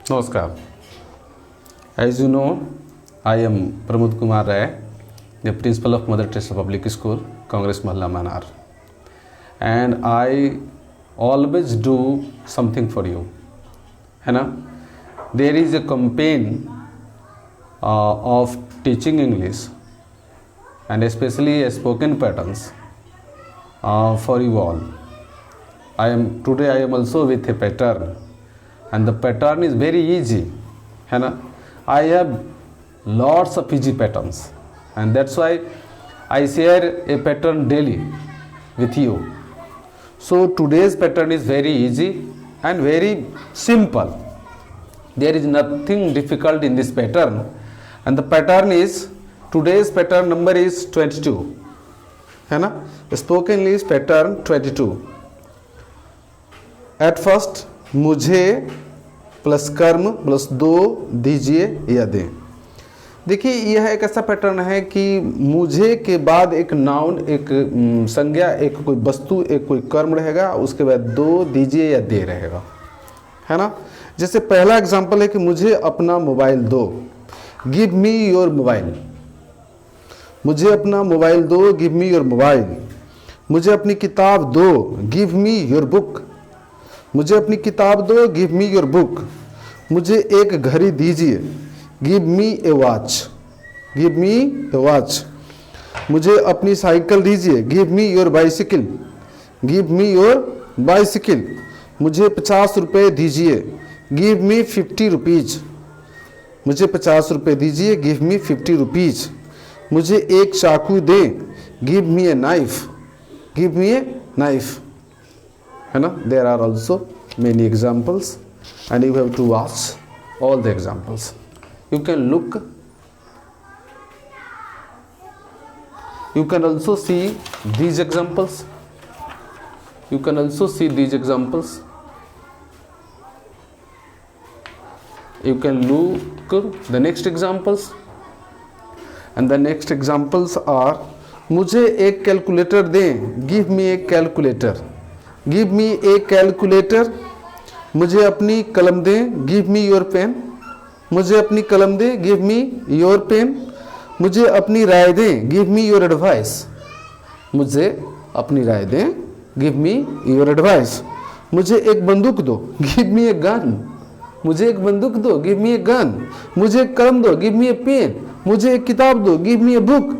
Namaskar. As you know, I am Pramod Kumar Rai, the principal of Mother Teresa Public School, Congress Mahalla Manar. And I always do something for you. है ना? There is a campaign of teaching English and especially spoken patterns for you all. Today I am also with a pattern, and the pattern is very easy. है ना? I have lots of easy patterns, and that's why I share a pattern daily with you. So today's pattern is very easy and very simple. There is nothing difficult in this pattern, and the pattern is, today's pattern number is 22. है ना? Spoken English pattern 22. At first, मुझे plus कर्म plus दो दीजिए या दें. देखिए, यह एक ऐसा पैटर्न है कि मुझे के बाद एक नाउन, एक संज्ञा, एक कोई वस्तु, एक कोई कर्म रहेगा, उसके बाद दो दीजिए या दे रहेगा. है ना? जैसे पहला एग्जांपल है कि मुझे अपना मोबाइल दो, गिव मी योर मोबाइल. मुझे अपना मोबाइल दो, गिव मी योर मोबाइल. मुझे अपनी किताब दो, गिव मी योर बुक. मुझे अपनी किताब दो, गिव मी योर बुक. मुझे एक घड़ी दीजिए, गिव मी ए वॉच. गिव मी ए वॉच. मुझे अपनी साइकिल दीजिए, give me your bicycle. Give me your bicycle. मुझे 50 रुपये दीजिए, गिव मी 50 रुपीज. मुझे 50 रुपये दीजिए, गिव मी 50 रुपीज. मुझे एक चाकू दें, give me a knife. Give me a knife. है ना? There are also many examples, and you have to watch all the examples. You can look. You can also see these examples. You can also see these examples. You can look the next examples, and the next examples are, मुझे एक calculator दें, give me a calculator. Give me A calculator. मुझे अपनी कलम दें, give me your pen. मुझे अपनी कलम दें, गिव मी योर पेन. मुझे अपनी राय दें, गिव मी योर एडवाइस. मुझे अपनी राय दें, गिव मी योर एडवाइस. मुझे एक बंदूक दो, गिव मी ए गन. मुझे एक बंदूक दो, गिव मी ए गन. मुझे एक कलम दो, गिव मी ए पेन. मुझे एक किताब दो, गिव मी ए बुक.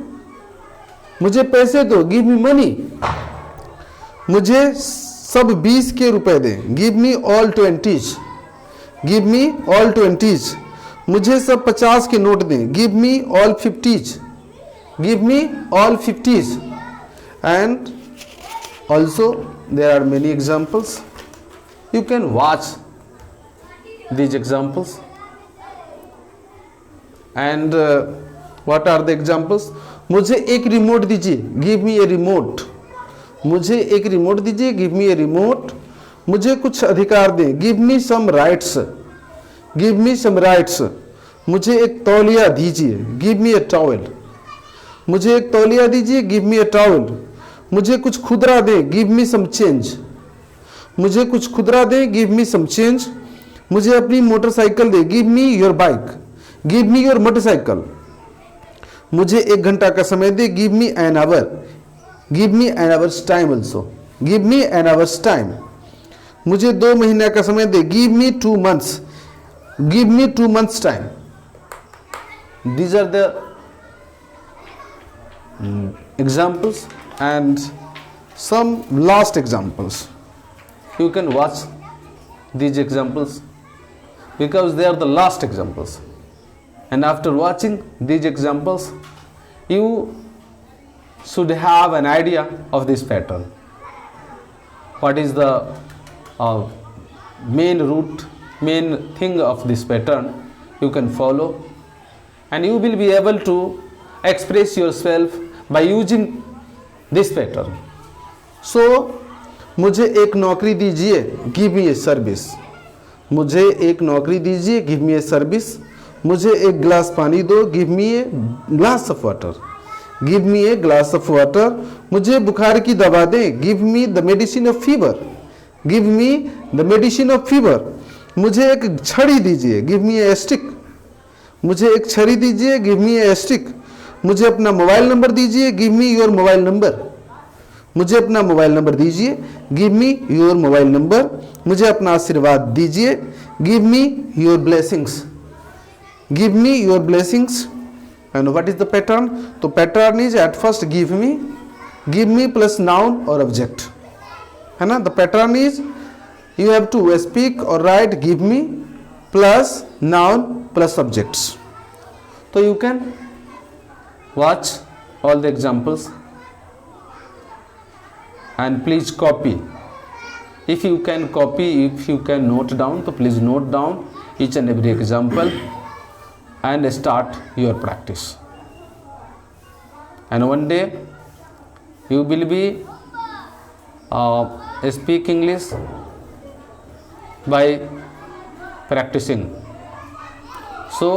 मुझे पैसे दो, गिव मी मनी. मुझे सब 20 के रुपए दें, give me all 20s. Give me all 20s. मुझे सब 50 के नोट दें, give me all 50s. Give me all 50s. And also there are many examples. You can watch these examples. And what are the examples? मुझे एक remote दीजिए, give me a remote. मुझे एक remote दीजिए, give me a remote. मुझे कुछ अधिकार दें, गिव मी सम राइट्स. गिव मी सम राइट्स. मुझे एक तौलिया दीजिए, गिव मी ए टॉवेल. मुझे एक तौलिया दीजिए, गिव मी ए टॉवेल. मुझे कुछ खुदरा दें, गिव मी सम चेंज. मुझे कुछ खुदरा दें, गिव मी सम चेंज. मुझे अपनी मोटरसाइकिल दे, give me your bike. Give me your motorcycle. मुझे 1 घंटा का समय दे, give me an hour. Give me an hours time also. Give me an hours time. मुझे 2 महीने का समय दे, give me 2 months. Give me 2 months time. These are the examples, and some last examples. You can watch these examples because they are the last examples. And after watching these examples, you should have an idea of this pattern. What is the main root, main thing of this pattern? You can follow, and you will be able to express yourself by using this pattern. So, मुझे एक नौकरी दीजिए, give me a service. मुझे एक नौकरी दीजिए, give me a service. मुझे एक गिलास पानी दो, give me a glass of water. Give me a glass of water. मुझे बुखार की दवा दें, give me the medicine of fever. Give me the medicine of fever. मुझे एक छड़ी दीजिए, गिव मी ए स्टिक। मुझे एक छड़ी दीजिए, गिव मी ए स्टिक। मुझे अपना मोबाइल नंबर दीजिए, give me your mobile number. मुझे अपना मोबाइल नंबर दीजिए, give me your mobile number. मुझे अपना आशीर्वाद दीजिए, give me your blessings. Give me your blessings. And what is the pattern? तो pattern is at first give me plus noun or object, है ना। The pattern is you have to speak or write give me plus noun plus subjects. So you can watch all the examples and please copy. If you can copy, if you can note down, so please note down each and every example and start your practice. And one day you will be speak English by practicing. So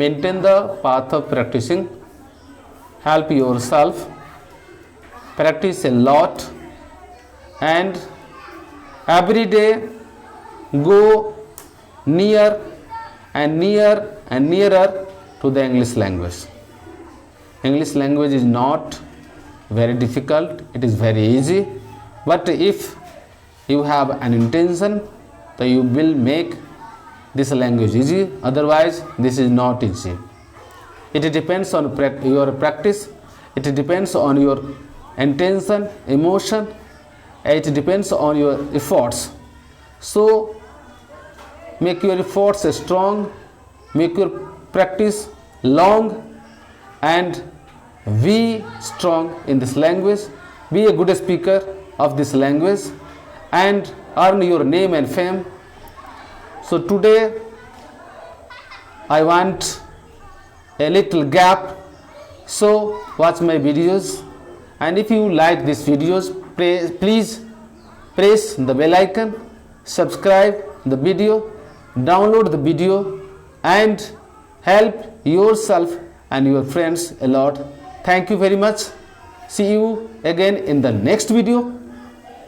maintain the path of practicing. Help yourself, practice a lot, and every day go near and nearer to the English language. English language is not very difficult, it is very easy, but if you have an intention, so you will make this language easy, otherwise this is not easy. It depends on your practice, it depends on your intention, emotion, it depends on your efforts. So make your efforts strong, make your practice long, and be strong in this language. Be a good speaker of this language and earn your name and fame. So today I want a little gap, so watch my videos, and if you like these videos, please press the bell icon, subscribe the video, download the video, and help yourself and your friends a lot. Thank you very much. See you again in the next video.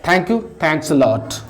Thank you. Thanks a lot.